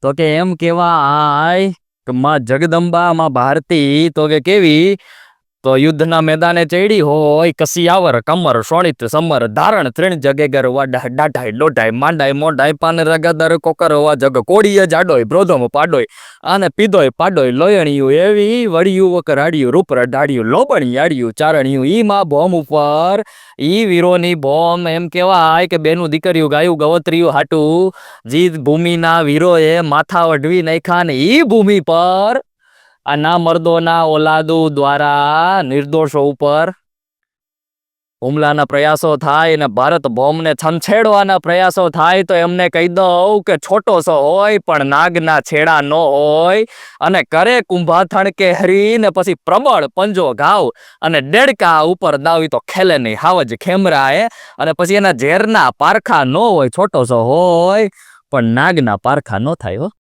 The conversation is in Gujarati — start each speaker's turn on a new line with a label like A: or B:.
A: તો કે એમ કેવાય કે માં જગદંબા માં ભારતી તો કે કેવી તો યુદ્ધના મેદાને ચડી હોય કસિયાવર કમર શોણિત સમર ધારણ ત્રણ જગેગર વાડા ડાઢાઈ લોઢાઈ માંડાઈ મોઢાઈ પાન રગદર કોકર હોવા જગ કોડીએ જાડોય બ્રોધમ પાડોય આને પીધોય પાડોય લોયણિયું એવી વળિયું વકરાડ્યું રૂપ રડાડ્યું લોબણી આડ્યું ચારણિયું ઈ માં બોમ ઉપર ઈ વીરોની બોમ એમ કેવાય કે બેનું દીકરીયું ગાયું ગવત્રીયું હાટું જીત ભૂમિના વીરોએ માથા વઢવી નાખ્યા ને ઈ ભૂમિ પર આ ના મર્દોના ઓલાદો દ્વારા નિર્દોષો ઉપર હુમલાના પ્રયાસો થાય અને ભારત બોમ્બને છંછેડવાના પ્રયાસો થાય તો એમને કહી દઉં કે છોટો સો હોય પણ નાગના છેડા ન હોય અને કરે કુંભાથણ કે હરી ને પછી પ્રબળ પંજો ઘાવ અને ડેડકા ઉપર દાવી તો ખેલે નહીં હાવજ ખેમરાએ અને પછી એના ઝેરના પારખા ન હોય છોટો સો હોય પણ નાગના પારખા ન થાય હો.